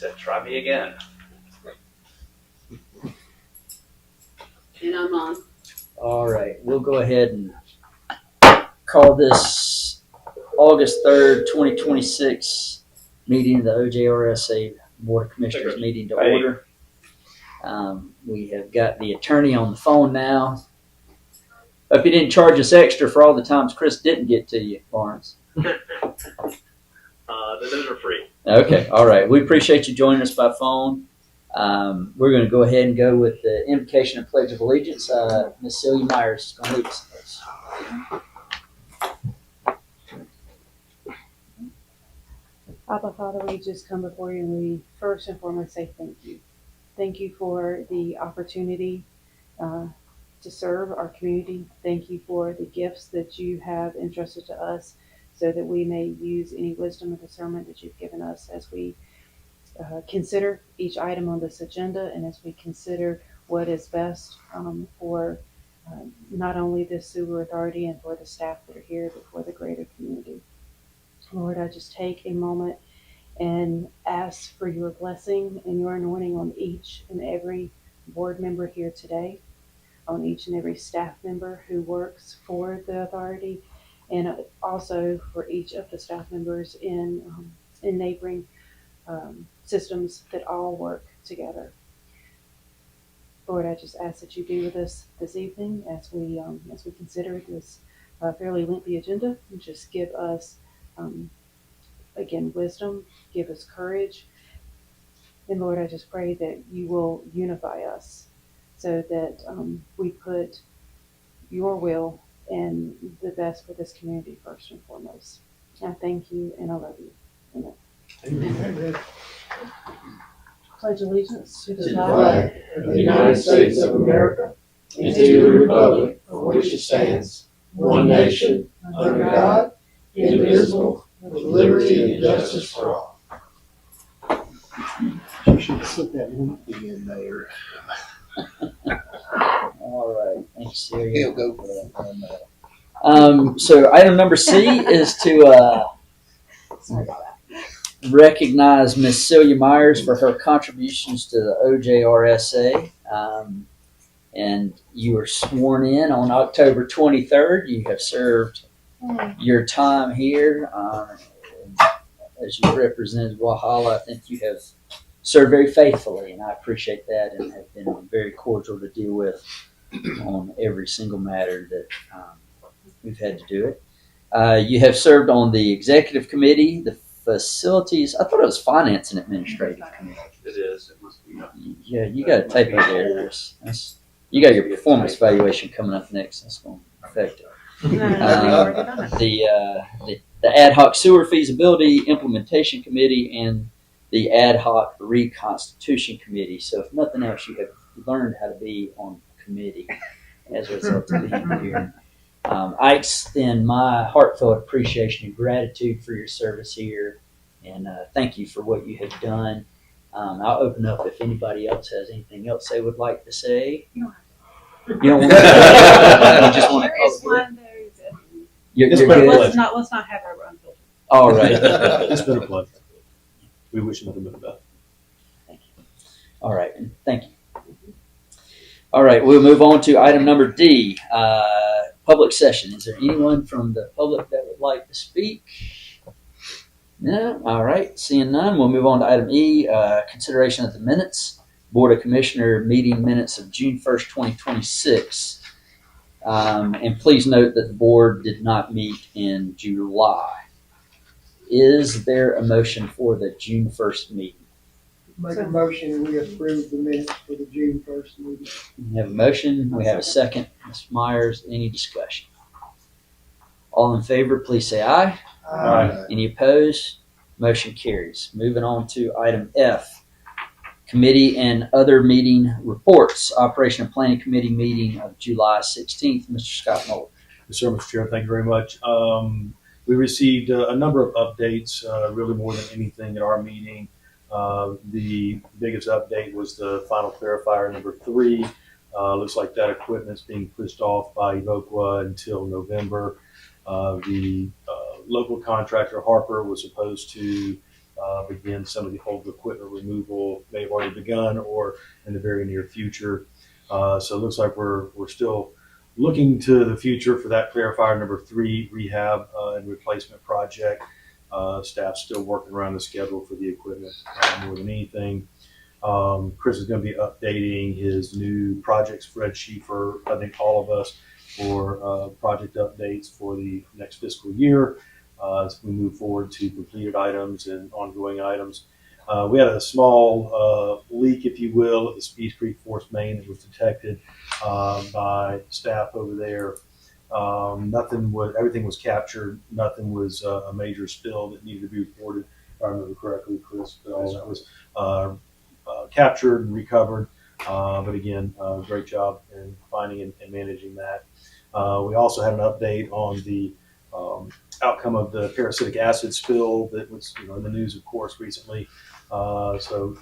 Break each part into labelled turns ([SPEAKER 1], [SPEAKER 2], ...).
[SPEAKER 1] said, try me again.
[SPEAKER 2] And I'm on.
[SPEAKER 3] All right, we'll go ahead and call this August 3rd, 2026 meeting of the OJRSA Board of Commissioners meeting to order. We have got the attorney on the phone now. Hope you didn't charge us extra for all the times Chris didn't get to you, Barnes.
[SPEAKER 1] Those are free.
[SPEAKER 3] Okay, all right. We appreciate you joining us by phone. We're going to go ahead and go with the invocation and pledge of allegiance. Ms. Celia Myers is going to lead us in this.
[SPEAKER 4] Abba, Father, we just come before you and we first and foremost say thank you. Thank you for the opportunity to serve our community. Thank you for the gifts that you have entrusted to us so that we may use any wisdom and discernment that you've given us as we consider each item on this agenda and as we consider what is best for not only this sewer authority and for the staff that are here, but for the greater community. Lord, I just take a moment and ask for your blessing and your anointing on each and every board member here today, on each and every staff member who works for the authority, and also for each of the staff members in neighboring systems that all work together. Lord, I just ask that you be with us this evening as we consider this fairly lengthy agenda, and just give us again wisdom, give us courage, and Lord, I just pray that you will unify us so that we put your will and the best for this community first and foremost. I thank you and I love you. Amen.
[SPEAKER 5] Amen.
[SPEAKER 4] Pledge allegiance to the
[SPEAKER 5] flag of the United States of America and to the republic for which it stands, one nation, under God, indivisible, with liberty and justice for all. You should slip that link in there.
[SPEAKER 3] All right, thanks, Celia.
[SPEAKER 5] He'll go for that.
[SPEAKER 3] So item number C is to recognize Miss Celia Myers for her contributions to the OJRSA. And you were sworn in on October 23rd. You have served your time here as you represented Walhalla. I think you have served very faithfully, and I appreciate that, and have been very cordial to deal with on every single matter that we've had to do it. You have served on the executive committee, the facilities. I thought it was finance and administrative committee.
[SPEAKER 1] It is. It must be.
[SPEAKER 3] Yeah, you got a typo there, Chris. You got your performance evaluation coming up next. That's going to affect it. The ad hoc sewer feasibility implementation committee and the ad hoc reconstitution committee. So if nothing else, you have learned how to be on a committee as a result of being here. I extend my heartfelt appreciation and gratitude for your service here, and thank you for what you have done. I'll open up if anybody else has anything else they would like to say. You don't want to. You just want to.
[SPEAKER 2] There is one.
[SPEAKER 3] You're
[SPEAKER 5] It's
[SPEAKER 3] good.
[SPEAKER 5] been a
[SPEAKER 2] Let's not have our unfiltered.
[SPEAKER 3] All right.
[SPEAKER 5] It's been a pleasure. We wish nothing but the best.
[SPEAKER 3] All right. Thank you. All right. We'll move on to item number D, public session. Is there anyone from the public that would like to speak? No? All right. Seeing none, we'll move on to item E, consideration of the minutes. Board of Commissioner meeting minutes of June 1st, 2026. And please note that the board did not meet in July. Is there a motion for the June 1st meeting?
[SPEAKER 6] Make a motion, we approve the minutes for the June 1st meeting.
[SPEAKER 3] We have a motion. We have a second. Ms. Myers, any discussion? All in favor, please say aye.
[SPEAKER 5] Aye.
[SPEAKER 3] Any opposed? Motion carries. Moving on to item F, committee and other meeting reports. Operation and Planning Committee meeting of July 16th. Mr. Scott Muller.
[SPEAKER 5] Yes, sir, Mr. Chair. Thank you very much. We received a number of updates, really more than anything at our meeting. The biggest update was the final clarifier number 3. Looks like that equipment's being pushed off by Evoqua until November. The local contractor, Harper, was supposed to begin some of the old equipment removal. May have already begun or in the very near future. So it looks like we're still looking to the future for that clarifier number 3 rehab and replacement project. Staff's still working around the schedule for the equipment more than anything. Chris is going to be updating his new project spreadsheet for, I think, all of us for project updates for the next fiscal year as we move forward to completed items and ongoing items. We had a small leak, if you will, at the Speed Creek Force Main that was detected by staff over there. Everything was captured. Nothing was a major spill that needed to be reported, if I remember correctly, Chris. But all that was captured and recovered. But again, great job in finding and managing that. We also had an update on the outcome of the parasitic acid spill that was in the news, of course, recently. So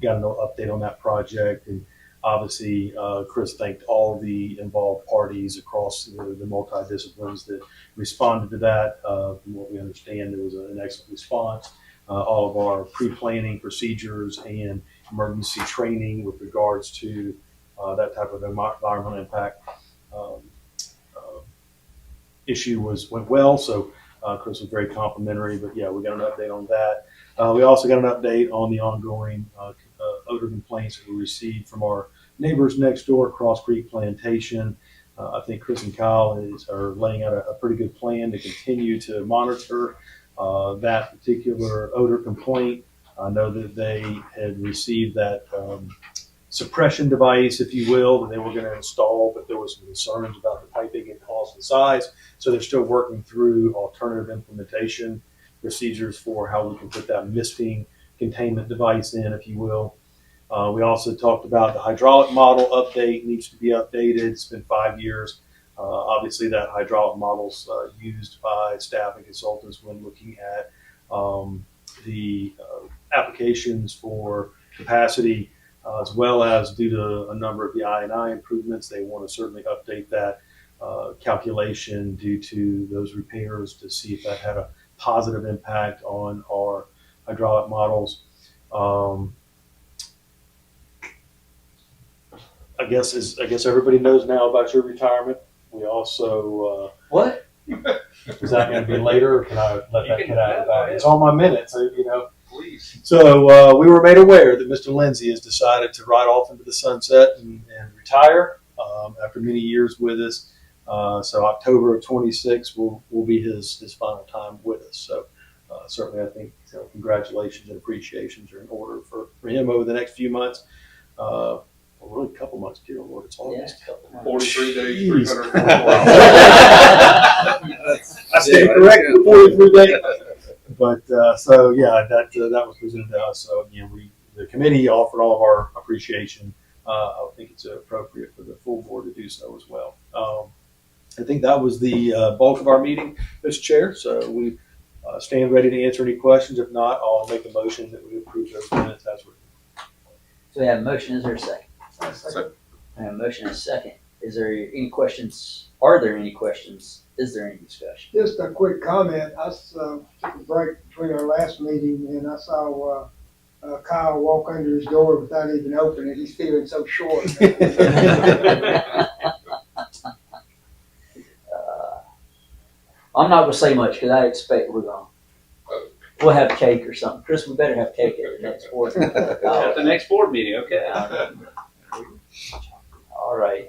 [SPEAKER 5] got an update on that project. And obviously, Chris thanked all the involved parties across the multidisciplines that responded to that. From what we understand, there was an excellent response. All of our pre-planning procedures and emergency training with regards to that type of environmental impact issue went well. So Chris was very complimentary. But yeah, we got an update on that. We also got an update on the ongoing odor complaints that we received from our neighbors next door, Cross Creek Plantation. I think Chris and Kyle are laying out a pretty good plan to continue to monitor that particular odor complaint. I know that they had received that suppression device, if you will, that they were going to install, but there was some concerns about the piping and cost and size. So they're still working through alternative implementation procedures for how we can put that misting containment device in, if you will. We also talked about the hydraulic model update needs to be updated. It's been 5 years. Obviously, that hydraulic model's used by staff and consultants when looking at the applications for capacity, as well as due to a number of the I&I improvements. They want to certainly update that calculation due to those repairs to see if that had a positive impact on our hydraulic models. I guess everybody knows now about your retirement. We also
[SPEAKER 3] What?
[SPEAKER 5] is that going to be later, or can I let that get out of the bag? It's on my minutes,
[SPEAKER 1] Please.
[SPEAKER 5] So we were made aware that Mr. Lindsay has decided to ride off into the sunset and retire after many years with us. So October of 26 will be his final time with us. So certainly, I think congratulations and appreciations are in order for him over the next few months. Really a couple months, dear Lord, it's August.
[SPEAKER 3] Yeah, a couple months.
[SPEAKER 1] 43 days,
[SPEAKER 5] Jeez.
[SPEAKER 1] 344 hours.
[SPEAKER 5] I stand corrected, 43 days. But so yeah, that was presented to us. So again, the committee offered all of our appreciation. I think it's appropriate for the full board to do so as well. I think that was the bulk of our meeting, Mr. Chair. So we stand ready to answer any questions. If not, I'll make a motion that we approve those minutes as written.
[SPEAKER 3] So we have a motion. Is there a second?
[SPEAKER 1] So,
[SPEAKER 3] I have a motion and a second. Is there any questions? Are there any questions? Is there any discussion?
[SPEAKER 6] Just a quick comment. I took a break between our last meeting and I saw Kyle walk under his door without even opening it. He's feeling so short.
[SPEAKER 3] I'm not going to say much because I expect we'll have cake or something. Chris, we better have cake at the next board.
[SPEAKER 1] at the next board meeting, okay.
[SPEAKER 3] All right.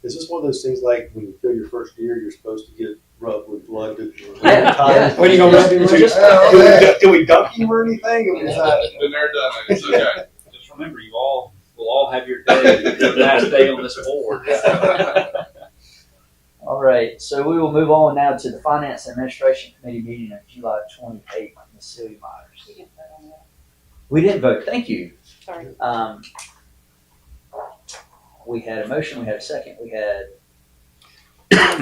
[SPEAKER 5] Is this one of those things like when you fill your first year, you're supposed to get rubbed with blood?
[SPEAKER 3] Yeah.
[SPEAKER 5] When you gonna rub him?
[SPEAKER 3] Just-
[SPEAKER 5] Do we dunk him or anything? Or is that-
[SPEAKER 7] Been there, done it. It's okay.
[SPEAKER 1] Just remember, we'll all have your day, your last day on this board.
[SPEAKER 3] All right. So we will move on now to the Finance and Administration Committee meeting of July 28th. Ms. Celia Myers.
[SPEAKER 2] We didn't vote on that.
[SPEAKER 3] We didn't vote. Thank you.
[SPEAKER 2] Sorry.
[SPEAKER 3] We had a motion. We had a second. We had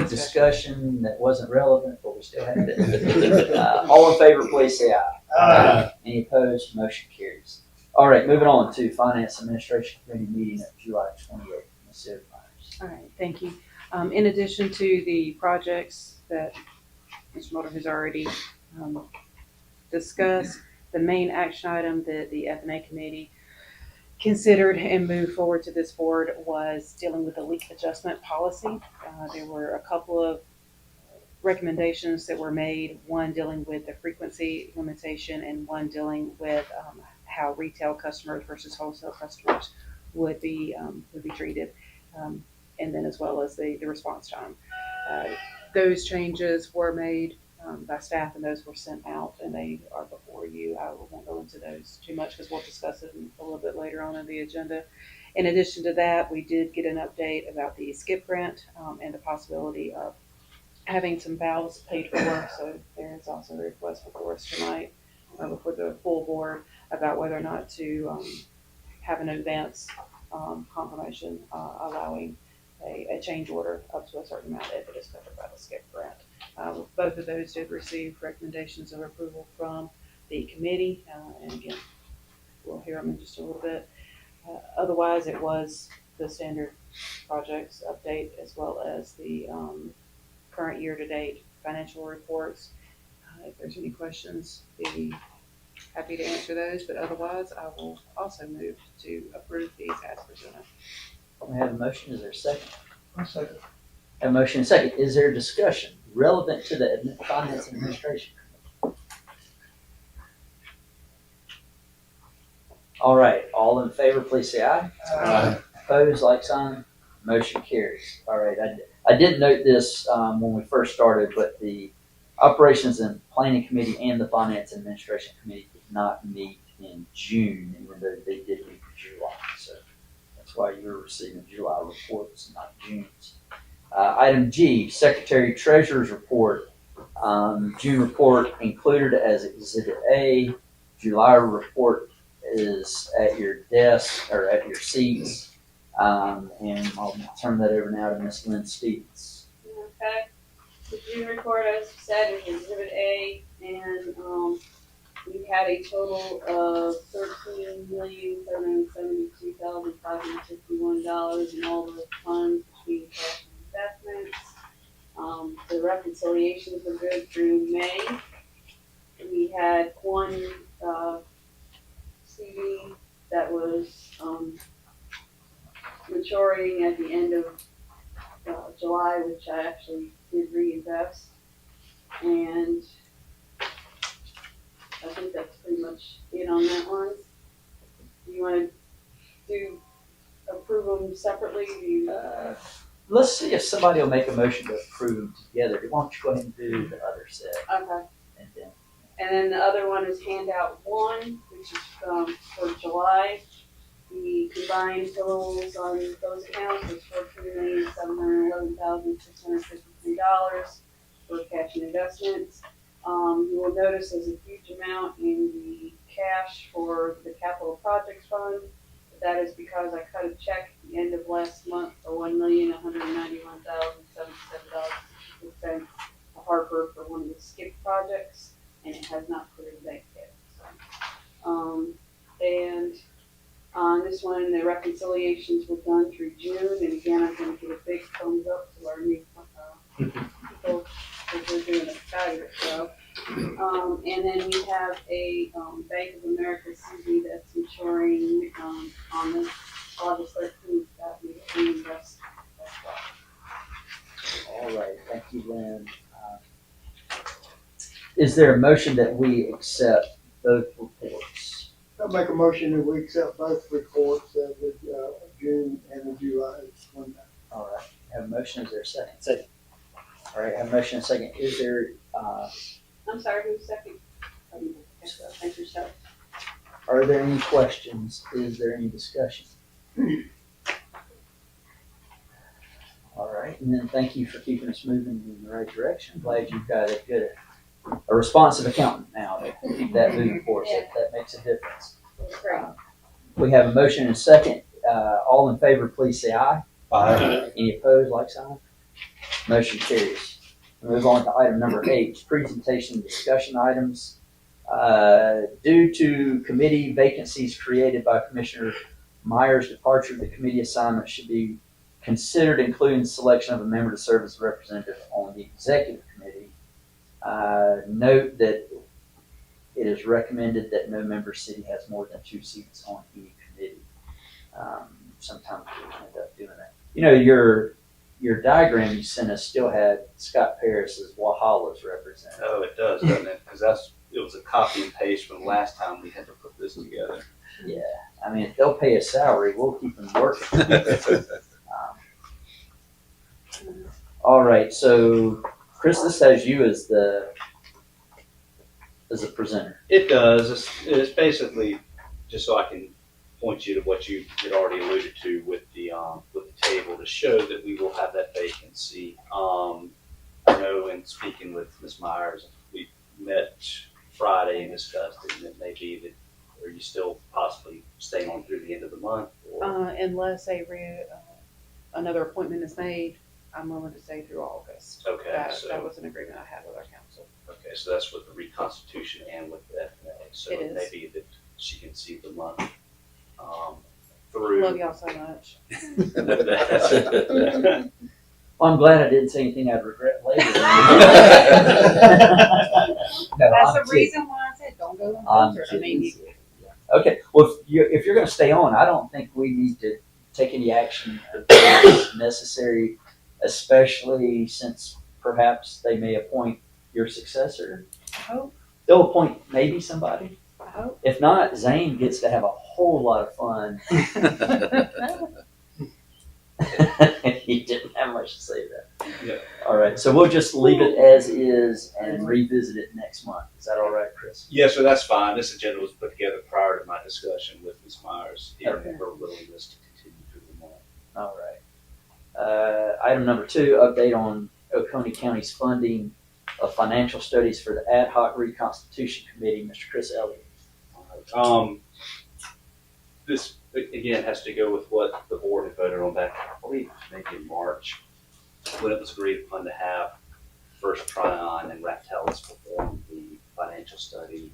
[SPEAKER 3] discussion that wasn't relevant, but we still had it. All in favor, please say aye. Any opposed? Motion carries. All right, moving on to Finance Administration Committee meeting of July 28th. Ms. Celia Myers.
[SPEAKER 4] All right, thank you. In addition to the projects that Mr. Mulder has already discussed, the main action item that the F&A committee considered and moved forward to this board was dealing with the leak adjustment policy. There were a couple of recommendations that were made, one dealing with the frequency limitation and one dealing with how retail customers versus wholesale customers would be treated, and then as well as the response time. Those changes were made by staff, and those were sent out, and they are before you. I won't go into those too much because we'll discuss it a little bit later on in the agenda. In addition to that, we did get an update about the SCIP grant and the possibility of having some valves paid for. So there is also a request before us tonight, before the full board, about whether or not to have an advance confirmation allowing a change order up to a certain amount if it is covered by the SCIP grant. Both of those did receive recommendations of approval from the committee, and again, we'll hear them in just a little bit. Otherwise, it was the standard projects update as well as the current year-to-date financial reports. If there's any questions, be happy to answer those, but otherwise, I will also move to approve these as presented.
[SPEAKER 3] We have a motion. Is there a second?
[SPEAKER 6] I'll second.
[SPEAKER 3] Have a motion and a second. Is there discussion relevant to the Finance and Administration Committee? All right, all in favor, please say aye.
[SPEAKER 6] Aye.
[SPEAKER 3] Opposed, like sign. Motion carries. All right, I did note this when we first started, but the Operations and Planning Committee and the Finance and Administration Committee did not meet in June, even though they did meet in July. So that's why you're receiving July reports, not June's. Item G, Secretary Treasurer's Report. June report included as Exhibit A. July report is at your desk or at your seats. And I'll turn that over now to Ms. Lynn Stevens.
[SPEAKER 2] Okay. The June report, as you said, is Exhibit A, and we had a total of $13,772,561 in all the funds between cash and investments. The reconciliations were good through May. We had one CD that was maturing at the end of July, which I actually did reinvest, and I think that's pretty much it on that one. Do you want to approve them separately?
[SPEAKER 3] Let's see if somebody will make a motion to approve them together. Why don't you go ahead and do the other set?
[SPEAKER 2] Okay. And then the other one is handout 1, which is for July. The combined totals on those accounts was $14,711,653 for cash and investments. You will notice there's a huge amount in the cash for the capital projects fund. That is because I cut a check at the end of last month for $1,191,077.66 to Harper for one of the SCIP projects, and it has not cleared the bank yet. So, and on this one, the reconciliations were done through June, and again, I'm going to give a big thumbs up to our new people, because they're doing a fabulous job. And then we have a Bank of America CD that's maturing on the August 13th that we reinvest as well.
[SPEAKER 3] All right, thank you, Lynn. Is there a motion that we accept both reports?
[SPEAKER 6] I'll make a motion that we accept both reports, the June and the July one.
[SPEAKER 3] All right, have a motion. Is there a second? Second. All right, have a motion and a second. Is there,
[SPEAKER 2] I'm sorry, who's second? Thank yourself.
[SPEAKER 3] are there any questions? Is there any discussion? All right, and then thank you for keeping us moving in the right direction. Glad you've got a responsive accountant now to keep that moving for us. That makes a difference.
[SPEAKER 2] That's great.
[SPEAKER 3] We have a motion and a second. All in favor, please say aye.
[SPEAKER 5] Aye.
[SPEAKER 3] Any opposed, like sign? Motion carries. We move on to item number 8, presentation and discussion items. Due to committee vacancies created by Commissioner Myers' departure, the committee assignment should be considered, including the selection of a member to serve as a representative on the executive committee. Note that it is recommended that no member city has more than 2 seats on any committee. Sometimes we end up doing that. You know, your diagram you sent us still had Scott Paris as Walhalla's representative.
[SPEAKER 7] Oh, it does, doesn't it? Because it was a copy and paste from the last time we had to put this together.
[SPEAKER 3] Yeah, I mean, if they'll pay a salary, we'll keep them working. All right, so Chris, this has you as a presenter.
[SPEAKER 7] It does. It's basically just so I can point you to what you had already alluded to with the table to show that we will have that vacancy. I know in speaking with Ms. Myers, we met Friday and discussed it, and it may be that are you still possibly staying on through the end of the month? Or?
[SPEAKER 4] Unless another appointment is made, I'm willing to stay through August.
[SPEAKER 7] Okay,
[SPEAKER 4] That was an agreement I had with our council.
[SPEAKER 7] Okay, so that's with the reconstitution and with the FNA. So
[SPEAKER 4] It is.
[SPEAKER 7] may be that she can see the month through.
[SPEAKER 4] Love y'all so much.
[SPEAKER 7] with that.
[SPEAKER 3] Well, I'm glad I didn't say anything I'd regret later. No,
[SPEAKER 4] That's
[SPEAKER 3] I'm
[SPEAKER 4] the
[SPEAKER 3] kidding.
[SPEAKER 4] reason why I said don't go
[SPEAKER 3] I'm
[SPEAKER 4] on filter. I mean,
[SPEAKER 3] kidding. Okay, well, if you're going to stay on, I don't think we need to take any action that's necessary, especially since perhaps they may appoint your successor.
[SPEAKER 4] I hope.
[SPEAKER 3] They'll appoint maybe somebody.
[SPEAKER 4] I hope.
[SPEAKER 3] If not, Zane gets to have a whole lot of fun. He didn't have much to say to that.
[SPEAKER 7] Yeah.
[SPEAKER 3] All right, so we'll just leave it as is and revisit it next month. Is that all right, Chris?
[SPEAKER 7] Yeah, so that's fine. This agenda was put together prior to my discussion with Ms. Myers here
[SPEAKER 3] Okay.
[SPEAKER 7] and her willingness to continue through the month.
[SPEAKER 3] All right. Item number 2, update on Oconee County's funding of financial studies for the Ad Hoc Reconstitution Committee, Mr. Chris Elliott.
[SPEAKER 7] This, again, has to go with what the board had voted on back, I believe, maybe in March, when it was agreed upon to have First Tryon and Raftellus perform the financial study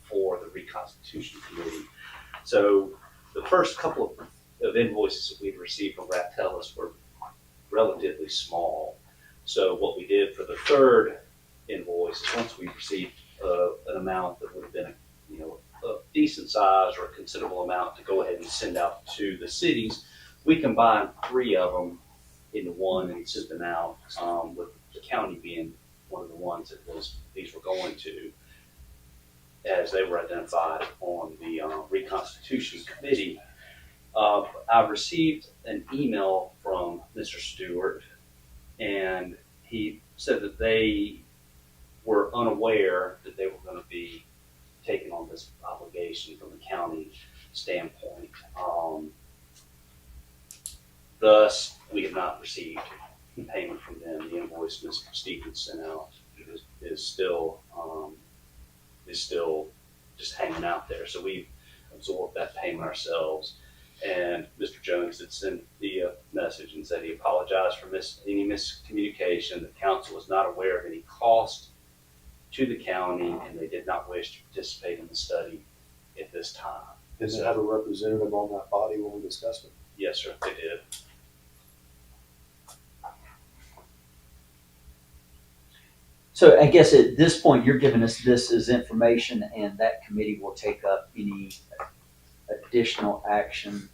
[SPEAKER 7] for the Reconstitution Committee. So the first couple of invoices that we'd received from Raftellus were relatively small. So what we did for the third invoice is once we received an amount that would have been a decent size or a considerable amount to go ahead and send out to the cities, we combined 3 of them into one and sent them out, with the county being one of the ones that these were going to, as they were identified on the Reconstitution Committee. I received an email from Mr. Stewart, and he said that they were unaware that they were going to be taking on this obligation from the county standpoint. Thus, we have not received payment from them. The invoice Mr. Stevens sent out is still just hanging out there. So we've absorbed that payment ourselves. And Mr. Jones did send the message and said he apologized for any miscommunication. The council was not aware of any cost to the county, and they did not wish to participate in the study at this time.
[SPEAKER 5] Did they have a representative on that body when we discussed it?
[SPEAKER 7] Yes, sir, they did.
[SPEAKER 3] So I guess at this point, you're giving us this as information, and that committee will take up any additional action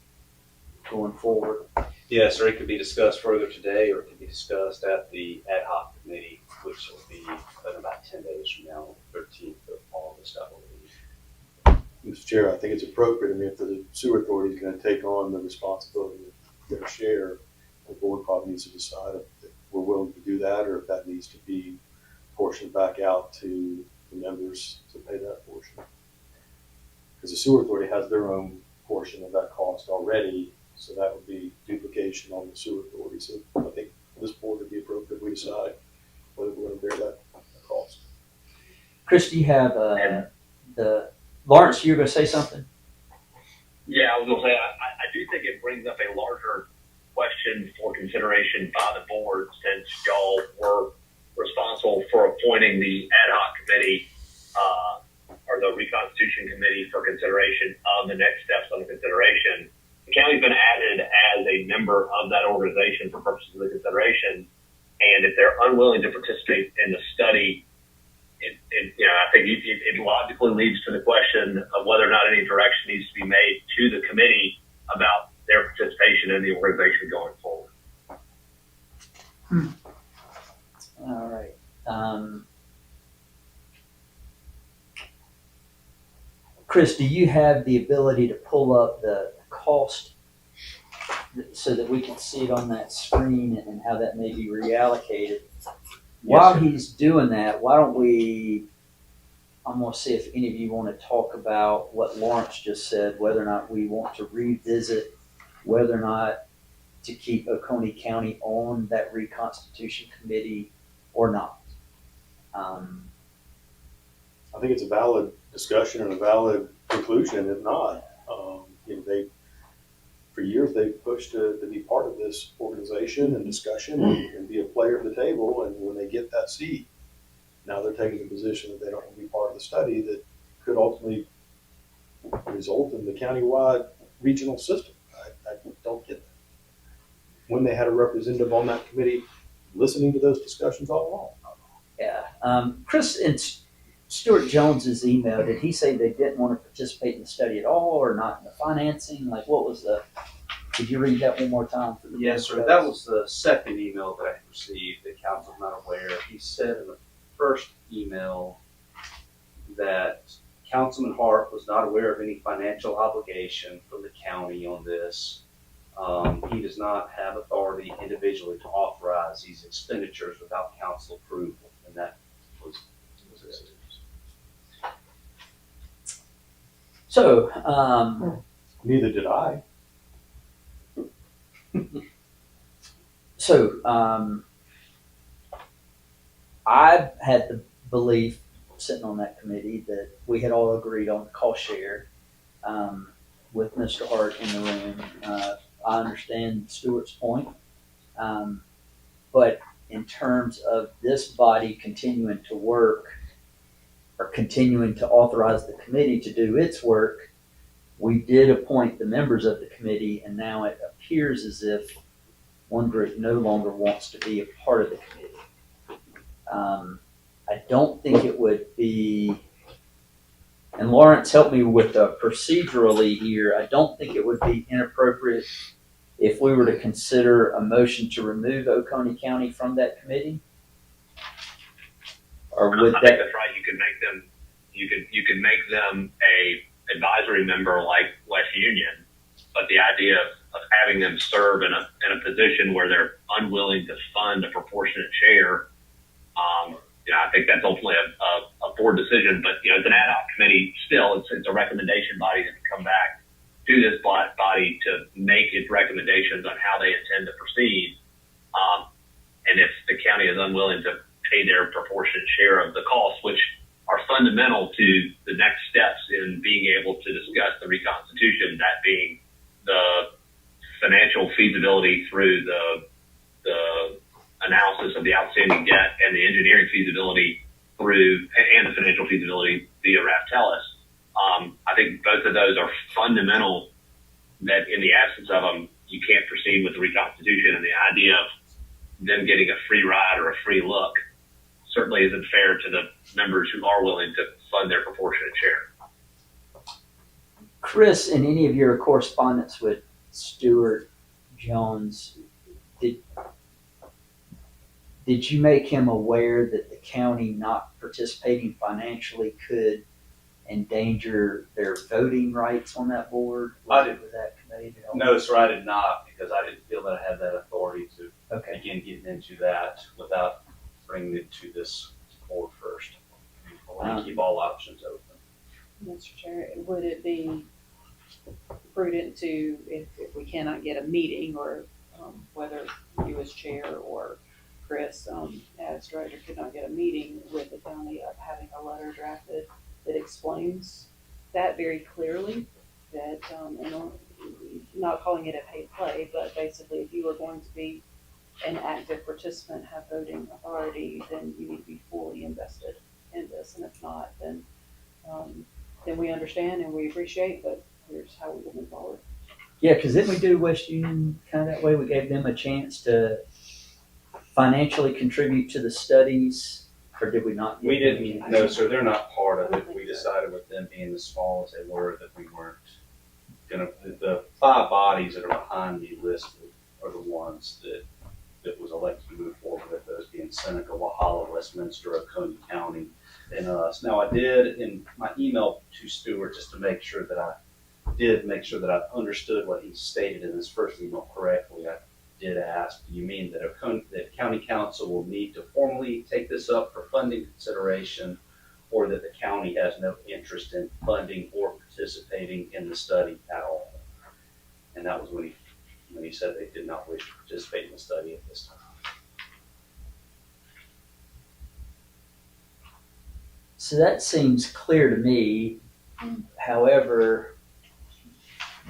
[SPEAKER 3] going forward.
[SPEAKER 7] Yes, sir, it could be discussed further today, or it could be discussed at the ad hoc committee, which will be in about 10 days from now, 13th of August, I believe.
[SPEAKER 5] Mr. Chair, I think it's appropriate. I mean, if the sewer authority is going to take on the responsibility of their share, the board probably needs to decide if we're willing to do that, or if that needs to be portioned back out to the members to pay that portion. Because the sewer authority has their own portion of that cost already, so that would be duplication on the sewer authority. So I think this board would be appropriate if we decide whether we're going to bear that cost.
[SPEAKER 3] Chris, do you have Lawrence, you were going to say something?
[SPEAKER 8] Yeah, I was going to say, I do think it brings up a larger question for consideration by the board, since y'all were responsible for appointing the ad hoc committee, or the Reconstitution Committee, for consideration of the next steps on the consideration. The county's been added as a member of that organization for purposes of the consideration, and if they're unwilling to participate in the study I think it logically leads to the question of whether or not any direction needs to be made to the committee about their participation in the organization going forward.
[SPEAKER 3] All right. Chris, do you have the ability to pull up the cost so that we can see it on that screen and how that may be reallocated? While he's doing that, why don't we, I'm going to see if any of you want to talk about what Lawrence just said, whether or not we want to revisit whether or not to keep Oconee County on that reconstitution committee or not.
[SPEAKER 5] I think it's a valid discussion and a valid conclusion. If not, for years they've pushed to be part of this organization and discussion and be a player at the table. And when they get that seat, now they're taking the position that they don't want to be part of the study that could ultimately result in the countywide regional system. I don't get that. When they had a representative on that committee listening to those discussions all along.
[SPEAKER 3] Yeah. Chris, in Stuart Jones's email, did he say they didn't want to participate in the study at all or not in the financing? Like, what was could you read that one more time? For the
[SPEAKER 7] Yes, sir. That was the second email that I received. The council's not aware. He said in the first email that Councilman Hart was not aware of any financial obligation from the county on this. He does not have authority individually to authorize these expenditures without council approval, and that was it.
[SPEAKER 3] So,
[SPEAKER 5] Neither did I.
[SPEAKER 3] I had the belief, sitting on that committee, that we had all agreed on the cost share with Mr. Hart in the room. I understand Stuart's point, but in terms of this body continuing to work or continuing to authorize the committee to do its work, we did appoint the members of the committee, and now it appears as if one group no longer wants to be a part of the committee. I don't think it would be, and Lawrence helped me with procedurally here, I don't think it would be inappropriate if we were to consider a motion to remove Oconee County from that committee. Or would
[SPEAKER 8] I
[SPEAKER 3] that?
[SPEAKER 8] think that's right. You could make them a advisory member like West Union, but the idea of having them serve in a position where they're unwilling to fund a proportionate share, I think that's ultimately a board decision. But it's an ad hoc committee. Still, it's a recommendation body that can come back to this body to make its recommendations on how they intend to proceed. And if the county is unwilling to pay their proportionate share of the costs, which are fundamental to the next steps in being able to discuss the reconstitution, that being the financial feasibility through the analysis of the outstanding debt and the engineering feasibility and the financial feasibility via Raftellus. I think both of those are fundamental, that in the absence of them, you can't proceed with the reconstitution, and the idea of them getting a free ride or a free look certainly isn't fair to the members who are willing to fund their proportionate share.
[SPEAKER 3] Chris, in any of your correspondence with Stuart Jones, did you make him aware that the county not participating financially could endanger their voting rights on that board?
[SPEAKER 7] I did.
[SPEAKER 3] With that committee?
[SPEAKER 7] No, sir, I did not, because I didn't feel that I had that authority to
[SPEAKER 3] Okay.
[SPEAKER 7] begin getting into that without bringing it to this board first. I want to keep all options open.
[SPEAKER 4] Mr. Chair, would it be prudent to, if we cannot get a meeting, or whether you as chair or Chris as director could not get a meeting with the county, of having a letter drafted that explains that very clearly, that not calling it a pay play, but basically if you are going to be an active participant, have voting authority, then you need to be fully invested in this, and if not, then we understand and we appreciate, but here's how we will move forward.
[SPEAKER 3] Yeah, because didn't we do West Union kind of that way? We gave them a chance to financially contribute to the studies or did we not? get
[SPEAKER 7] We
[SPEAKER 3] them?
[SPEAKER 7] didn't, no, sir, they're not part of it. We decided with them being as small as they were that we weren't gonna, the 5 bodies that are behind me listed are the ones that was elected to move forward with, those being Seneca, Wahala, Westminster, Oconee County, and us. Now, I did in my email to Stuart, just to make sure that I understood what he stated in his first email correctly. I did ask, do you mean that that county council will need to formally take this up for funding consideration, or that the county has no interest in funding or participating in the study at all? And that was when he said they did not wish to participate in the study at this time.
[SPEAKER 3] So that seems clear to me. However,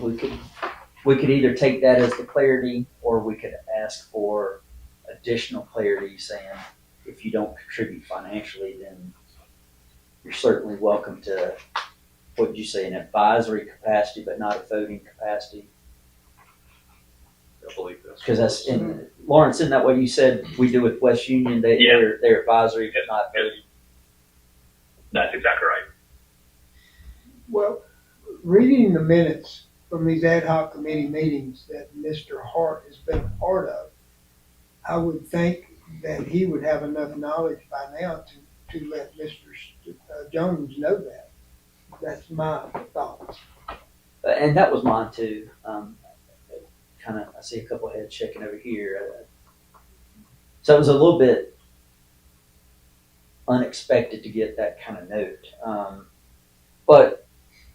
[SPEAKER 3] we could either take that as the clarity, or we could ask for additional clarity saying, if you don't contribute financially, then you're certainly welcome to, what did you say, an advisory capacity, but not a voting capacity?
[SPEAKER 7] I believe that's.
[SPEAKER 3] Because that's in, Lawrence, isn't that what you said we do with West Union? They're advisory, but not voting.
[SPEAKER 8] That's exactly right.
[SPEAKER 6] Well, reading the minutes from these ad hoc committee meetings that Mr. Hart has been a part of, I would think that he would have enough knowledge by now to let Mr. Jones know that. That's my thoughts.
[SPEAKER 3] And that was mine too. I see a couple of heads shaking over here. So it was a little bit unexpected to get that kind of note. But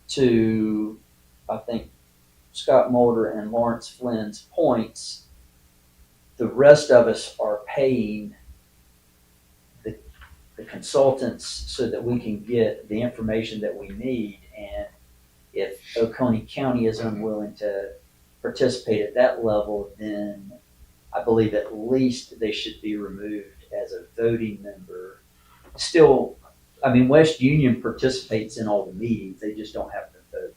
[SPEAKER 3] to, I think, Scott Mulder and Lawrence Flynn's points, the rest of us are paying the consultants so that we can get the information that we need. And if Oconee County is unwilling to participate at that level, then I believe at least they should be removed as a voting member. Still, I mean, West Union participates in all the meetings, they just don't have to vote.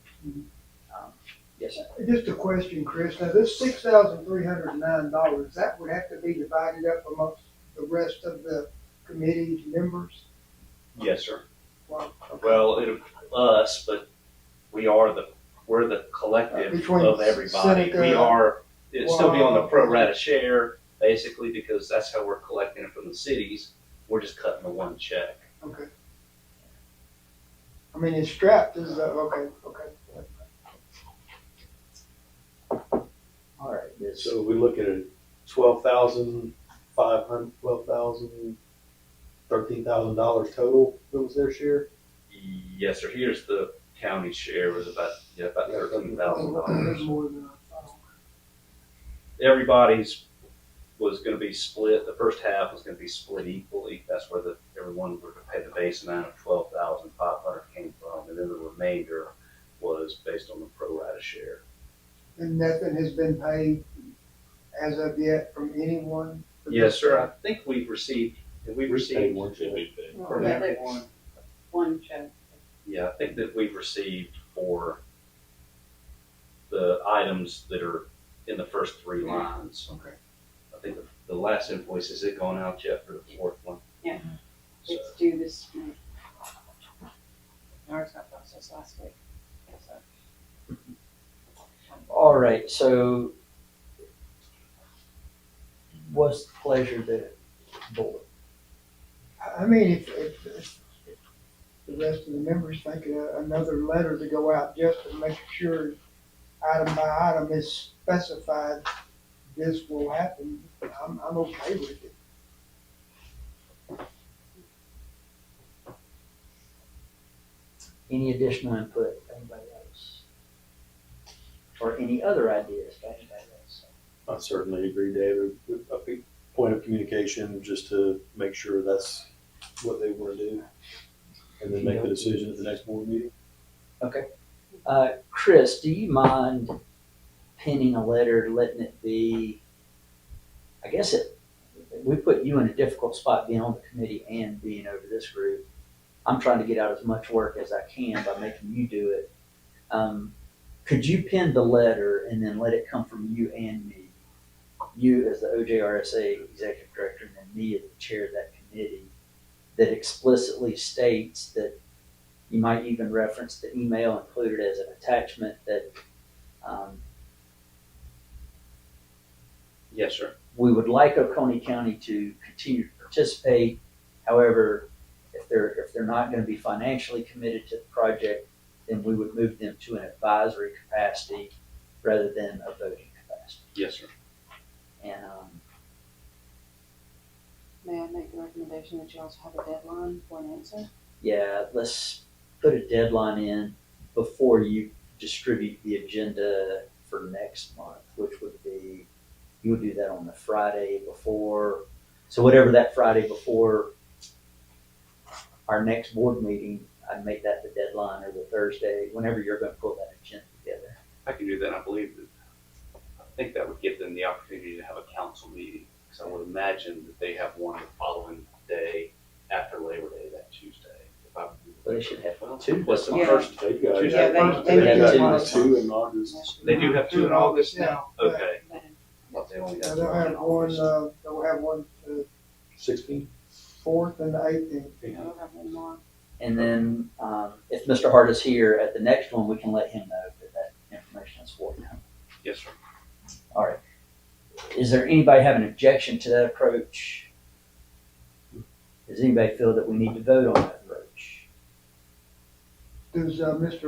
[SPEAKER 3] Yes, sir.
[SPEAKER 6] Just a question, Chris. Now, this $6,309, that would have to be divided up amongst the rest of the committee's members?
[SPEAKER 7] Yes, sir.
[SPEAKER 6] Wow. Okay.
[SPEAKER 7] Well, us, but we're the collective
[SPEAKER 6] Between
[SPEAKER 7] of everybody.
[SPEAKER 6] Seneca,
[SPEAKER 7] It'd still be on the pro rata share, basically, because that's how we're collecting it from the cities. We're just cutting the one check.
[SPEAKER 6] Okay. I mean, it's strapped, okay.
[SPEAKER 3] All right, this,
[SPEAKER 5] So we look at a $13,000 total that was their share.
[SPEAKER 7] Yes, sir. Here's the county share was about $13,000.
[SPEAKER 6] That's more than I thought.
[SPEAKER 7] Everybody's was going to be split. The first half was going to be split equally. That's where everyone were to pay the base amount of $12,500 came from, and then the remainder was based on the pro rata share.
[SPEAKER 6] And nothing has been paid as of yet from anyone?
[SPEAKER 7] Yes, sir. I think we've received. Have we
[SPEAKER 5] Paid
[SPEAKER 7] received?
[SPEAKER 5] one check.
[SPEAKER 7] From
[SPEAKER 2] Yeah,
[SPEAKER 7] everyone?
[SPEAKER 2] one check.
[SPEAKER 7] Yeah, I think that we've received for the items that are in the first 3 lines.
[SPEAKER 6] Okay.
[SPEAKER 7] I think the last invoice, has it gone out yet for the 4th one?
[SPEAKER 2] Yeah.
[SPEAKER 7] So,
[SPEAKER 2] It's due this month.
[SPEAKER 4] Ours got processed last week. So,
[SPEAKER 3] all right, so what's the pleasure of the board?
[SPEAKER 6] I mean, if the rest of the members think another letter to go out just to make sure item by item is specified, this will happen, I'm okay with it.
[SPEAKER 3] Any additional input, anybody else? Or any other ideas by anybody else?
[SPEAKER 5] I certainly agree, David. A big point of communication just to make sure that's what they want to do, and then make the decision at the next board meeting.
[SPEAKER 3] Okay. Chris, do you mind penning a letter, letting it be, I guess we put you in a difficult spot being on the committee and being over this group. I'm trying to get out as much work as I can by making you do it. Could you pen the letter and then let it come from you and me? You as the OJRSA executive director and then me as the chair of that committee, that explicitly states that you might even reference the email included as an attachment that
[SPEAKER 7] Yes, sir.
[SPEAKER 3] we would like Oconee County to continue to participate. However, if they're not going to be financially committed to the project, then we would move them to an advisory capacity rather than a voting capacity.
[SPEAKER 7] Yes, sir.
[SPEAKER 3] And
[SPEAKER 4] May I make the recommendation that you also have a deadline for an answer?
[SPEAKER 3] yeah, let's put a deadline in before you distribute the agenda for next month, which would be, you would do that on the Friday before. So whatever that Friday before our next board meeting, I'd make that the deadline, or the Thursday, whenever you're going to pull that agenda together.
[SPEAKER 7] I can do that. I think that would give them the opportunity to have a council meeting. Because I would imagine that they have one the following day after Labor Day, that Tuesday.
[SPEAKER 3] But they should have
[SPEAKER 7] Well,
[SPEAKER 3] two.
[SPEAKER 7] what's the
[SPEAKER 4] Yeah.
[SPEAKER 7] first?
[SPEAKER 5] They got
[SPEAKER 7] Yeah,
[SPEAKER 6] they
[SPEAKER 3] have
[SPEAKER 5] two in August.
[SPEAKER 7] They do have two in August now?
[SPEAKER 6] Yeah.
[SPEAKER 7] Okay. Thought they only
[SPEAKER 6] Yeah,
[SPEAKER 7] got
[SPEAKER 6] they'll
[SPEAKER 7] two in
[SPEAKER 6] have one,
[SPEAKER 7] August.
[SPEAKER 6] they'll have one the
[SPEAKER 5] 16.
[SPEAKER 6] 4th and the 18th.
[SPEAKER 4] I'll have one more.
[SPEAKER 3] And then if Mr. Hart is here at the next one, we can let him know that information is forthcoming.
[SPEAKER 7] Yes, sir.
[SPEAKER 3] All right. Is there anybody have an objection to that approach? Does anybody feel that we need to vote on that approach?
[SPEAKER 6] Does, Ms.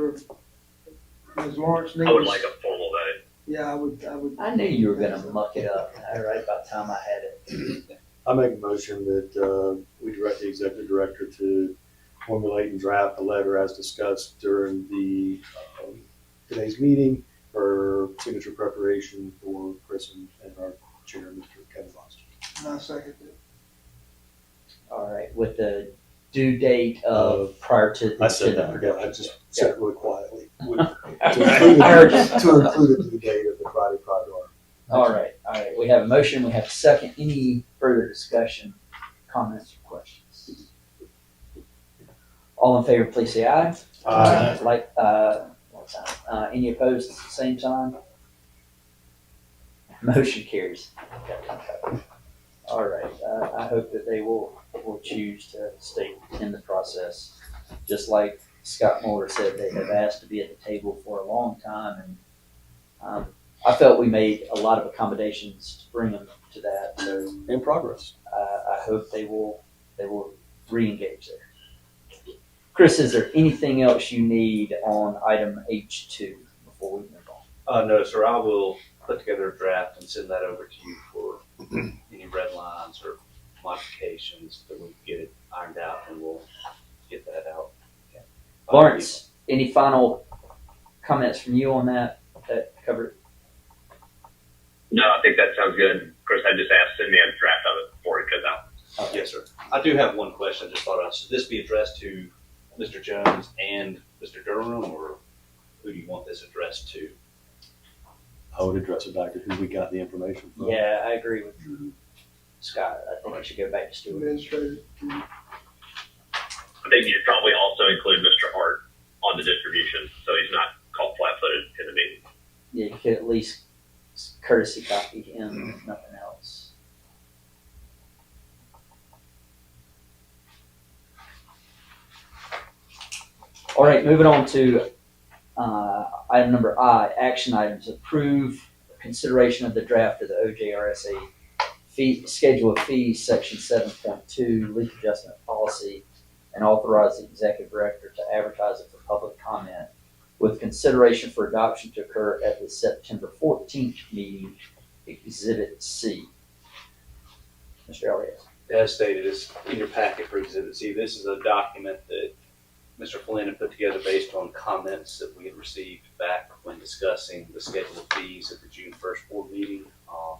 [SPEAKER 6] Lawrence need?
[SPEAKER 8] I would like a formal vote.
[SPEAKER 6] Yeah, I would.
[SPEAKER 3] I knew you were going to muck it up right about the time I had it.
[SPEAKER 5] I make a motion that we direct the executive director to formulate and draft a letter as discussed during the today's meeting for signature preparation for Chris and our chair, Mr. Kevin Foster.
[SPEAKER 6] And I second it.
[SPEAKER 3] All right. With the due date of prior to the
[SPEAKER 5] I said that,
[SPEAKER 3] agenda.
[SPEAKER 5] I just said it really quietly.
[SPEAKER 3] I heard you.
[SPEAKER 5] To include the due date of the Friday prior to our.
[SPEAKER 3] All right. All right. We have a motion. We have a second. Any further discussion, comments, or questions? All in favor, please say aye. Any opposed, same sign. Motion carries. All right. I hope that they will choose to stay in the process. Just like Scott Moore said, they have asked to be at the table for a long time, and I felt we made a lot of accommodations to bring them to that. So
[SPEAKER 5] In progress.
[SPEAKER 3] I hope they will re-engage there. Chris, is there anything else you need on item H2 before we move on?
[SPEAKER 7] No, sir. I will put together a draft and send that over to you for any red lines or modifications that we can get it ironed out, and we'll get that out.
[SPEAKER 3] Lawrence, any final comments from you on that covered it?
[SPEAKER 8] No, I think that sounds good. Chris, I just asked, send me a draft of it before it goes out.
[SPEAKER 3] Okay.
[SPEAKER 7] Yes, sir. I do have one question. I just thought should this be addressed to Mr. Jones and Mr. Durham, or who do you want this addressed to?
[SPEAKER 5] I would address it back to who we got the information from.
[SPEAKER 3] Yeah, I agree with Scott. I think it should go back to Stuart.
[SPEAKER 6] Administrator.
[SPEAKER 8] I think you'd probably also include Mr. Hart on the distribution, so he's not caught flat-footed in the meeting.
[SPEAKER 3] Yeah, you could at least courtesy copy him, if nothing else. All right, moving on to item number I, action items. Approve consideration of the draft of the OJRSA fee, schedule of fees, section 7.2, leak adjustment policy, and authorize the executive director to advertise it for public comment with consideration for adoption to occur at the September 14th meeting, Exhibit C. Mr. Elliott.
[SPEAKER 7] As stated, is in your packet for Exhibit C. This is a document that Mr. Flynn had put together based on comments that we had received back when discussing the schedule of fees at the June 1st board meeting. I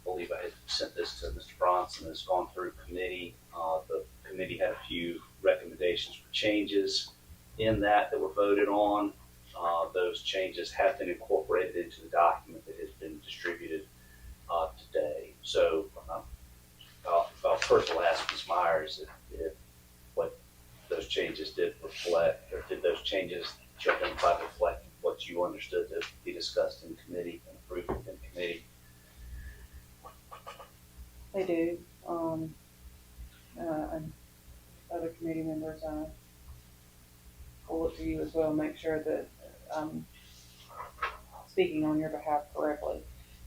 [SPEAKER 7] believe I had sent this to Mr. Bronson. It's gone through committee. The committee had a few recommendations for changes in that were voted on. Those changes have been incorporated into the document that has been distributed today. So I'll first ask Ms. Myers if what those changes did reflect, or did those changes you identified reflect what you understood to be discussed in committee and approved in committee?
[SPEAKER 4] They do. other committee members, I'll look to you as well, make sure that, speaking on your behalf correctly,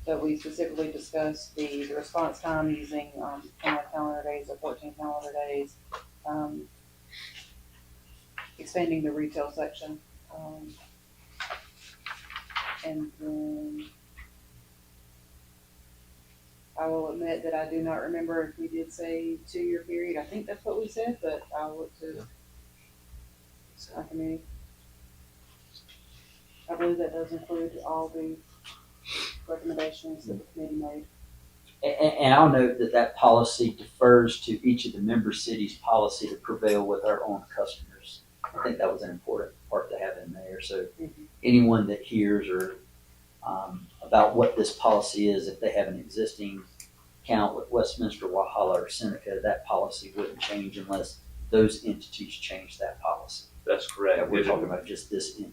[SPEAKER 4] that we specifically discussed the response time using, 21 calendar days or 14 calendar days, expanding the retail section, and then I will admit that I do not remember if we did say 2-year period. I think that's what we said, but I'll look to our committee. I believe that does include all the recommendations that the committee made.
[SPEAKER 3] And I'll note that that policy defers to each of the member cities' policy to prevail with our own customers. I think that was an important part to have in there. So anyone that hears or about what this policy is, if they have an existing account with Westminster, Walhalla, or Seneca, that policy wouldn't change unless those entities change that policy.
[SPEAKER 7] That's correct.
[SPEAKER 3] We're talking about just this entity.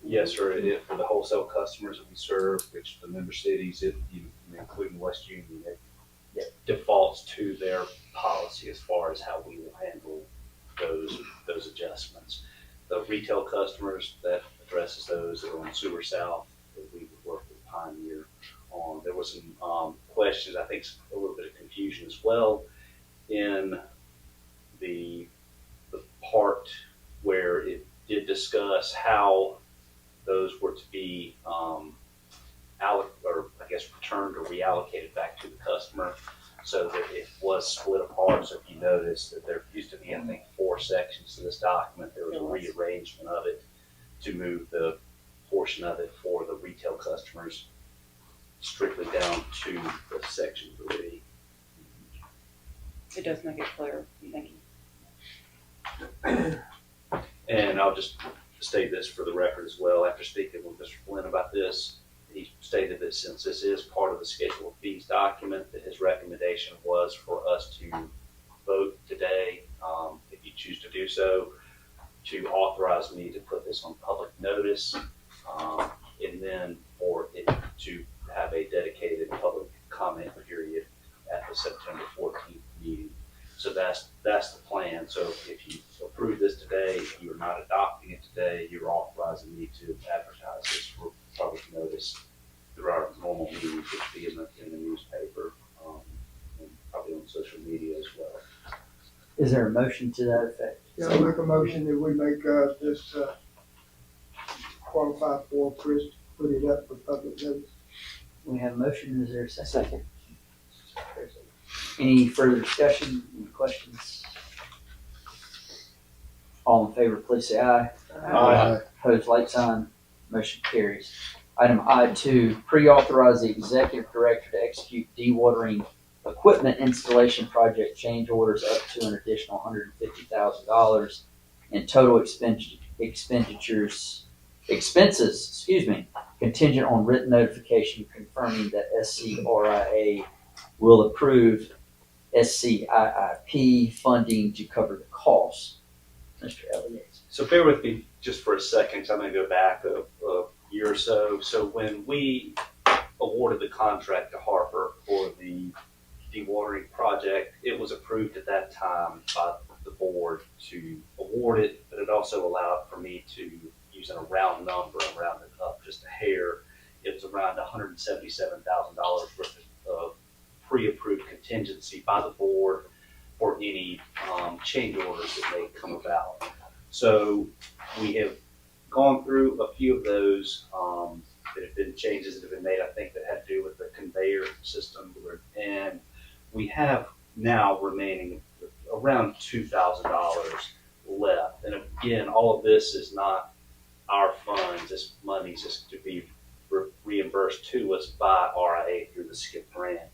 [SPEAKER 7] Yes, sir. For the wholesale customers that we serve, which the member cities, including West Union, it defaults to their policy as far as how we will handle those adjustments. The retail customers, that addresses those that are on Sewer South, that we would work with Pioneer on. There was some questions, I think a little bit of confusion as well in the part where it did discuss how those were to be returned or reallocated back to the customer, so that it was split apart. So if you notice that there used to be, I think, 4 sections to this document, there was a rearrangement of it to move the portion of it for the retail customers strictly down to the section 3.
[SPEAKER 4] It does make it clear. Thank you.
[SPEAKER 7] And I'll just state this for the record as well. After speaking with Mr. Flynn about this, he stated that since this is part of the schedule of fees document, that his recommendation was for us to vote today, if you choose to do so, to authorize me to put this on public notice, and then for it to have a dedicated public comment period at the September 14th meeting. So that's the plan. So if you approve this today, if you're not adopting it today, you're authorizing me to advertise this for public notice through our normal meetings, which will be in the newspaper, and probably on social media as well.
[SPEAKER 3] Is there a motion to that effect?
[SPEAKER 6] Yeah, I'll make a motion that we make this qualify for Chris to put it up for public notice.
[SPEAKER 3] We have a motion. Is there a second? Any further discussion? Any questions? All in favor, please say aye.
[SPEAKER 5] Aye.
[SPEAKER 3] Opposed, like sign. Motion carries. Item I2, pre-authorize the executive director to execute dewatering equipment installation project change orders up to an additional $150,000 in total expenses, contingent on written notification confirming that SCRIA will approve SCIIP funding to cover the costs. Mr. Elliott.
[SPEAKER 7] So bear with me just for a second, because I'm going to go back a year or so. So when we awarded the contract to Harper for the dewatering project, it was approved at that time by the board to award it, but it also allowed for me to, using a round number, round it up just a hair, it was around $177,000 worth of pre-approved contingency by the board for any change orders that may come about. So we have gone through a few of those that have been changes that have been made, I think, that had to do with the conveyor system. And we have now remaining around $2,000 left. And again, all of this is not our funds. This money is just to be reimbursed to us by RIA through the SCIP grant.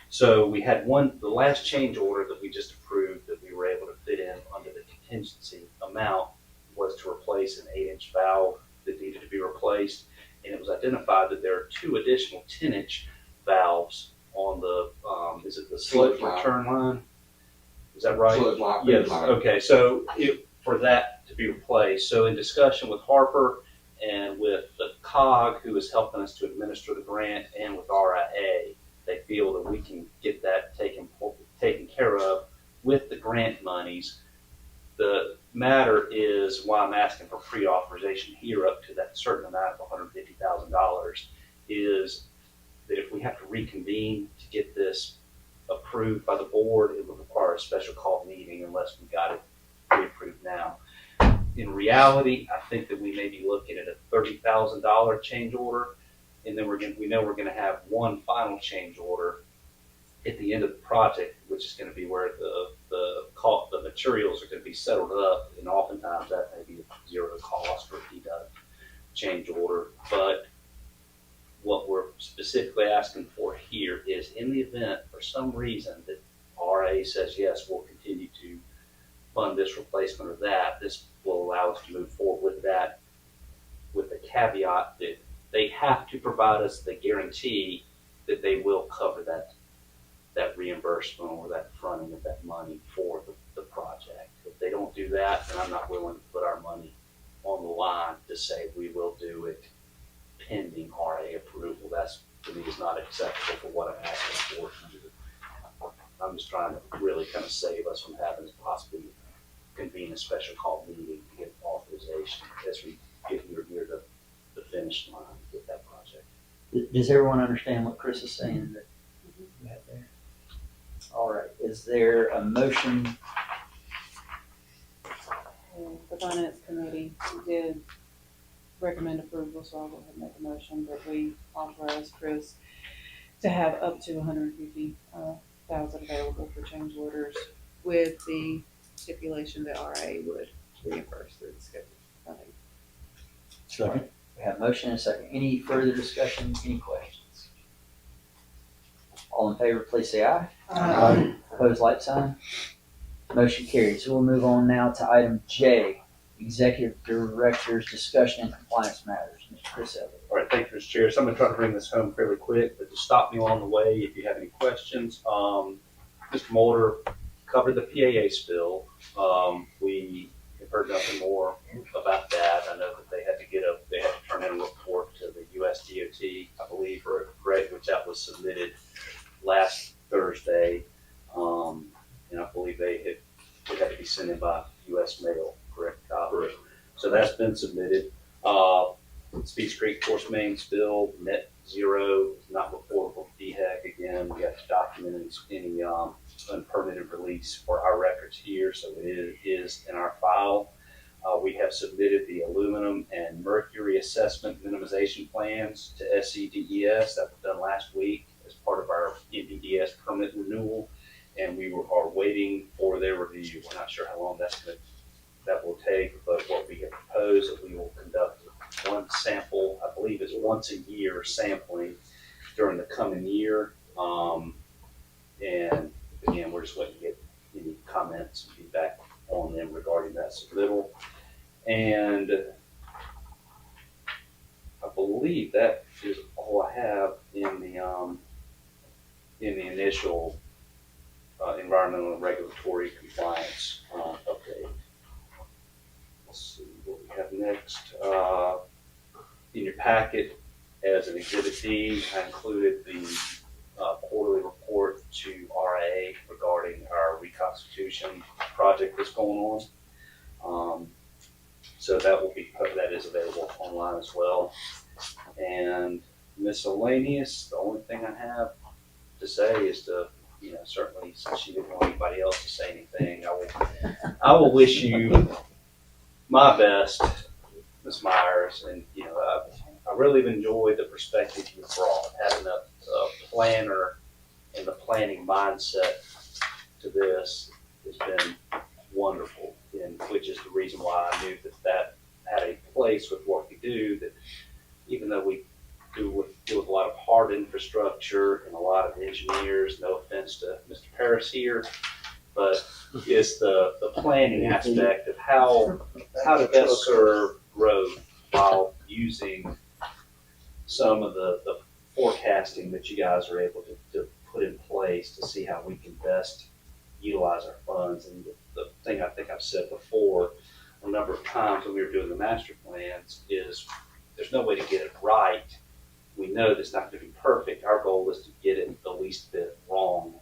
[SPEAKER 7] So we had the last change order that we just approved that we were able to fit in under the contingency amount was to replace an 8-inch valve that needed to be replaced. And it was identified that there are 2 additional 10-inch valves on the, is it the slope return line? Is that right?
[SPEAKER 9] Slope line.
[SPEAKER 7] Yes, okay, so for that to be replaced. So in discussion with Harper and with the COG, who is helping us to administer the grant, and with RIA, they feel that we can get that taken care of with the grant monies the matter is why I'm asking for pre-authorization here up to that certain amount of $150,000 is that if we have to reconvene to get this approved by the board, it would require a special call meeting unless we got it pre-approved now. In reality, I think that we may be looking at a $30,000 change order, and then we know we're gonna have one final change order at the end of the project, which is gonna be where the materials are gonna be settled up, and oftentimes that may be a zero cost or a deduct change order. But what we're specifically asking for here is in the event for some reason that RA says, yes, we'll continue to fund this replacement or that, this will allow us to move forward with that, with the caveat that they have to provide us the guarantee that they will cover that reimbursement or that fronting of that money for the project. If they don't do that, then I'm not willing to put our money on the line to say we will do it pending RA approval. That's, to me, is not acceptable for what I'm asking for. I'm just trying to really kind of save us from having to possibly convene a special call meeting to get authorization as we get near the finish line with that project.
[SPEAKER 3] Does everyone understand what Chris is saying that you have there? All right, is there a motion?
[SPEAKER 4] The finance committee did recommend approval, so I'll go ahead and make a motion that we authorize Chris to have up to $150,000 available for change orders with the stipulation that RA would reimburse through the schedule funding.
[SPEAKER 5] Second.
[SPEAKER 3] We have motion and a second. Any further discussion, any questions? All in favor, please say aye.
[SPEAKER 5] Aye.
[SPEAKER 3] Opposed, like sign. Motion carries. So we'll move on now to item J, Executive Director's Discussion and Compliance Matters. Mr. Chris Elliott.
[SPEAKER 7] All right, thank you, Mr. Chair. So I'm going to try to bring this home fairly quick, but just stop me along the way if you have any questions. Mr. Mulder covered the PAA spill. We have heard nothing more about that. I know that they had to turn in a report to the US DOT, I believe, or correct, which that was submitted last Thursday. And I believe it had to be sent in by US mail, correct? Correct. So that's been submitted. Speeds Creek Force Main spill, net zero, not reportable to DHEC. Again, we have to document any unpermitted release for our records here, so it is in our file. We have submitted the aluminum and mercury assessment minimization plans to SCDES. That was done last week as part of our NPDES permit renewal, and we are waiting for their review. We're not sure how long that will take, but what we have proposed is we will conduct one sample, I believe it's once a year sampling during the coming year. And again, we're just waiting to get any comments and feedback on them regarding that submittal. And I believe that is all I have in the initial environmental and regulatory compliance update. Let's see what we have next. In your packet, as an Exhibit D, I included the quarterly report to RA regarding our reconstitution project that's going on. So that is available online as well. And miscellaneous, the only thing I have to say is to, certainly since you didn't want anybody else to say anything, I will wish you my best, Ms. Myers, and I really have enjoyed the perspective you brought, having a planner and the planning mindset to this has been wonderful, and which is the reason why I knew that had a place with what we do, that even though we deal with a lot of hard infrastructure and a lot of engineers, no offense to Mr. Paris here, but it's the planning aspect of how to best serve growth while using some of the forecasting that you guys are able to put in place to see how we can best utilize our funds. And the thing I think I've said before a number of times when we were doing the master plans is there's no way to get it right. We know that's not going to be perfect. Our goal is to get it the least bit wrong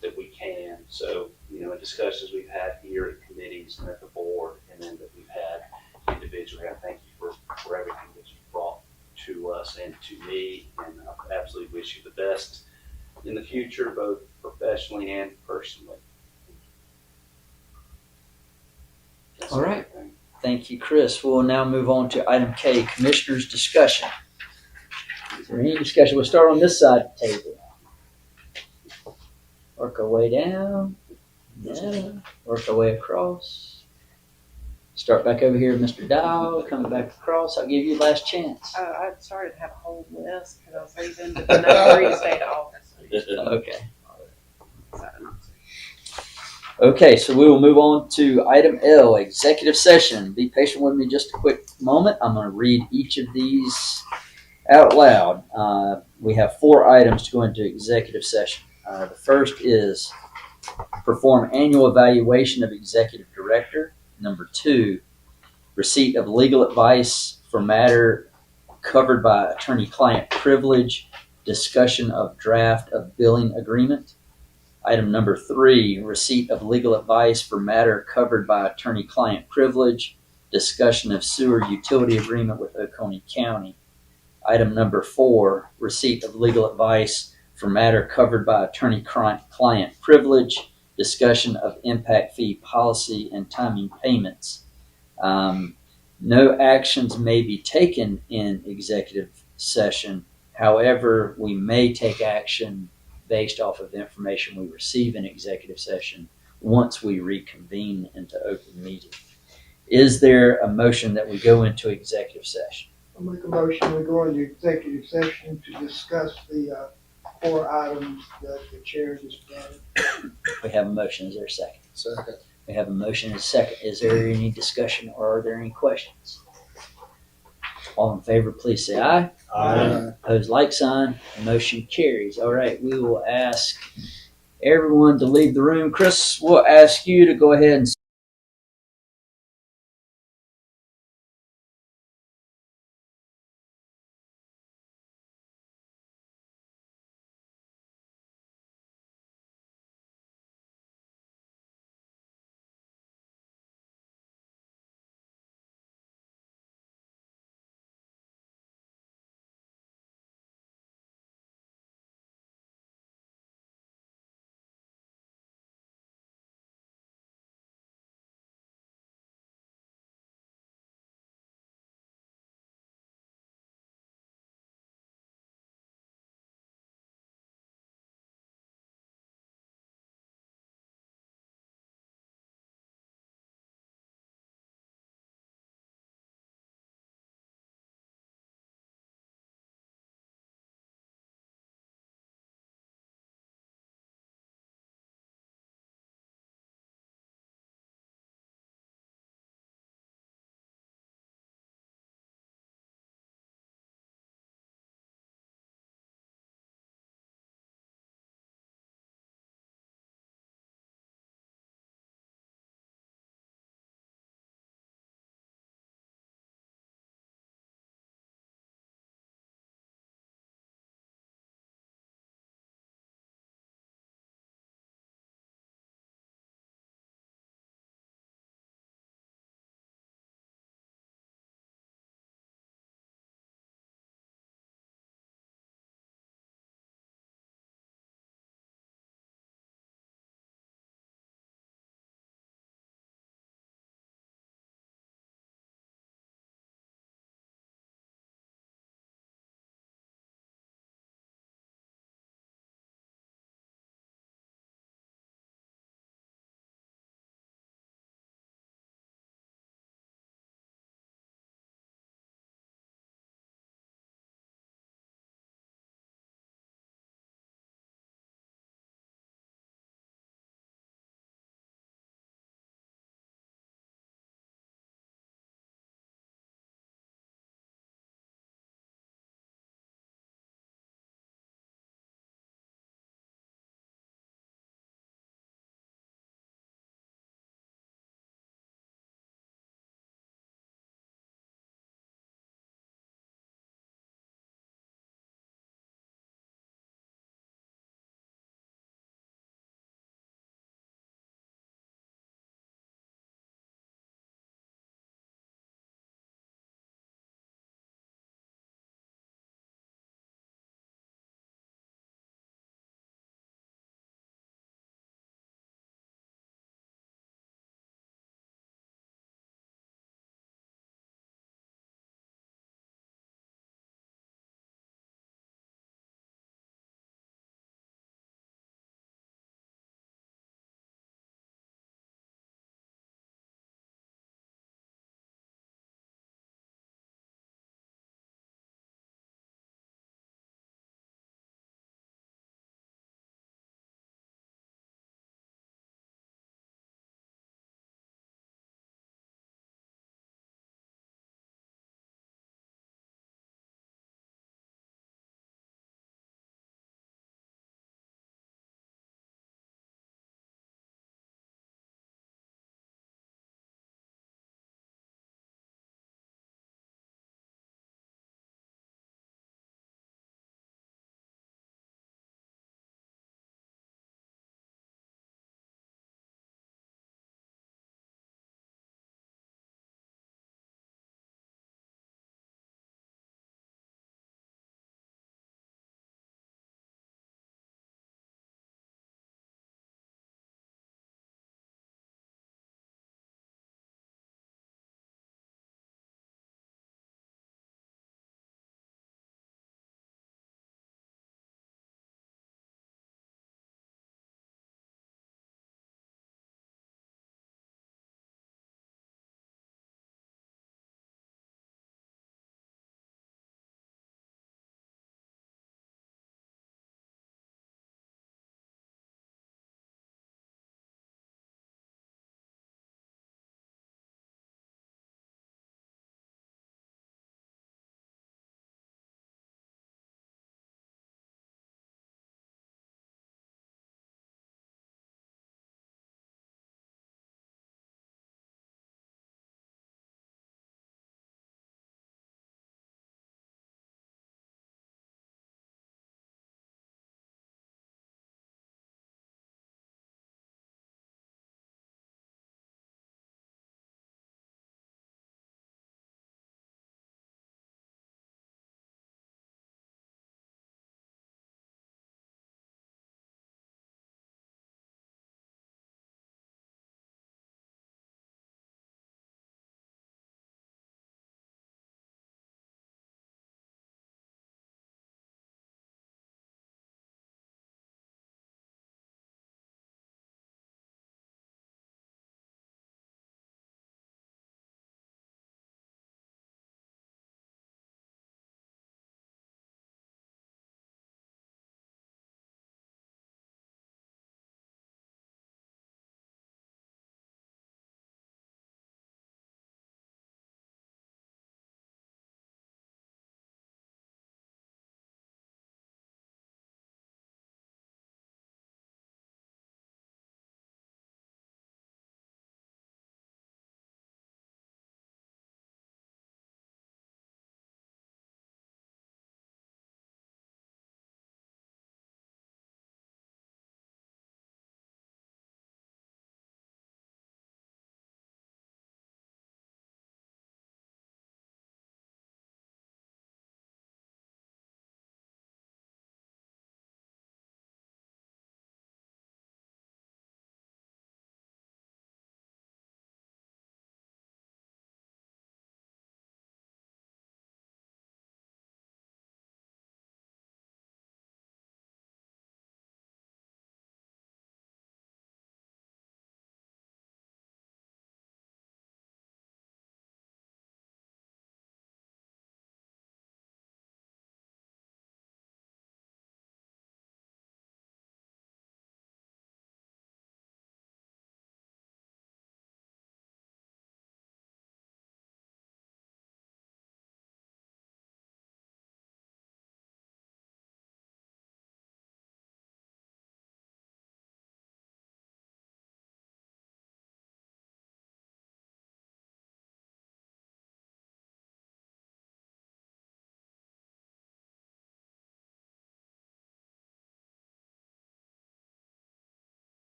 [SPEAKER 7] that we can. So, in discussions we've had here at committees and at the board, recommend that we've had individually. I thank you for everything that you brought to us and to me, and I absolutely wish you the best in the future, both professionally and personally. That's
[SPEAKER 3] All right.
[SPEAKER 7] everything.
[SPEAKER 3] Thank you, Chris. We'll now move on to item K, Commissioners' discussion. Is there any discussion? We'll start on this side of the table. Work our way down. No. Work our way across. Start back over here, Mr. Dow. Coming back across. I'll give you last chance.
[SPEAKER 9] I started to have a whole list because I was leaving, but then I agreed to stay at August.
[SPEAKER 3] Okay.
[SPEAKER 9] So,
[SPEAKER 3] Okay, so we will move on to item L, executive session. Be patient with me just a quick moment. I'm going to read each of these out loud. We have 4 items to go into executive session. The first is perform annual evaluation of executive director. Number 2, receipt of legal advice for matter covered by attorney-client privilege, discussion of draft of billing agreement. Item number 3, receipt of legal advice for matter covered by attorney-client privilege, discussion of sewer utility agreement with Oconee County. Item number 4, receipt of legal advice for matter covered by attorney-client privilege, discussion of impact fee policy and timing payments. No actions may be taken in executive session. However, we may take action based off of information we receive in executive session once we reconvene into open meeting. Is there a motion that we go into executive session?
[SPEAKER 6] I'll make a motion, we go into executive session to discuss the 4 items that the chair just brought.
[SPEAKER 3] We have a motion. Is there a second?
[SPEAKER 10] Second.
[SPEAKER 3] We have a motion and a second. Is there any discussion or are there any questions? All in favor, please say aye.
[SPEAKER 10] Aye.
[SPEAKER 3] Opposed, like sign. Motion carries. All right, we will ask everyone to leave the room. Chris, we'll ask you to go ahead and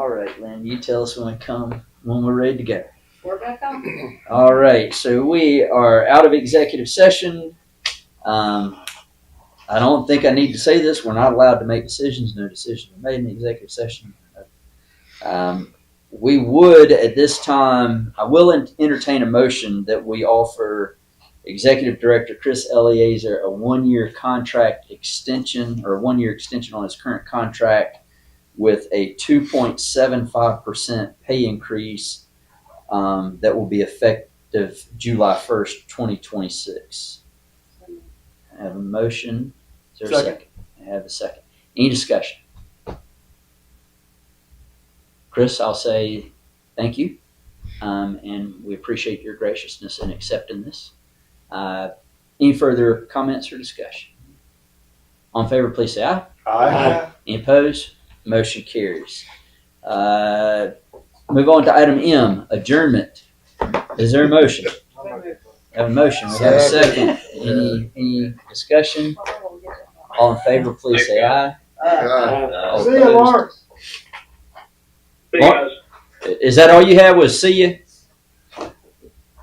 [SPEAKER 3] All right, Lynn, you tell us when we're ready to go.
[SPEAKER 2] We're back on.
[SPEAKER 3] All right, so we are out of executive session. I don't think I need to say this. We're not allowed to make decisions. No decisions are made in the executive session. We would, at this time, I will entertain a motion that we offer Executive Director Chris Eliezer a 1-year contract extension, or a 1-year extension on his current contract with a 2.75% pay increase that will be effective July 1st, 2026. I have a motion. Is there a second? I have a second. Any discussion? Chris, I'll say thank you, and we appreciate your graciousness in accepting this. Any further comments or discussion? All in favor, please say aye.
[SPEAKER 5] Aye.
[SPEAKER 3] Any opposed? Motion carries. Move on to item M, adjournment. Is there a motion? Have a motion. We have a second. Any discussion? All in favor, please say aye. All
[SPEAKER 6] See you,
[SPEAKER 3] opposed?
[SPEAKER 6] Lawrence.
[SPEAKER 8] See you guys.
[SPEAKER 3] Is that all you had was see you?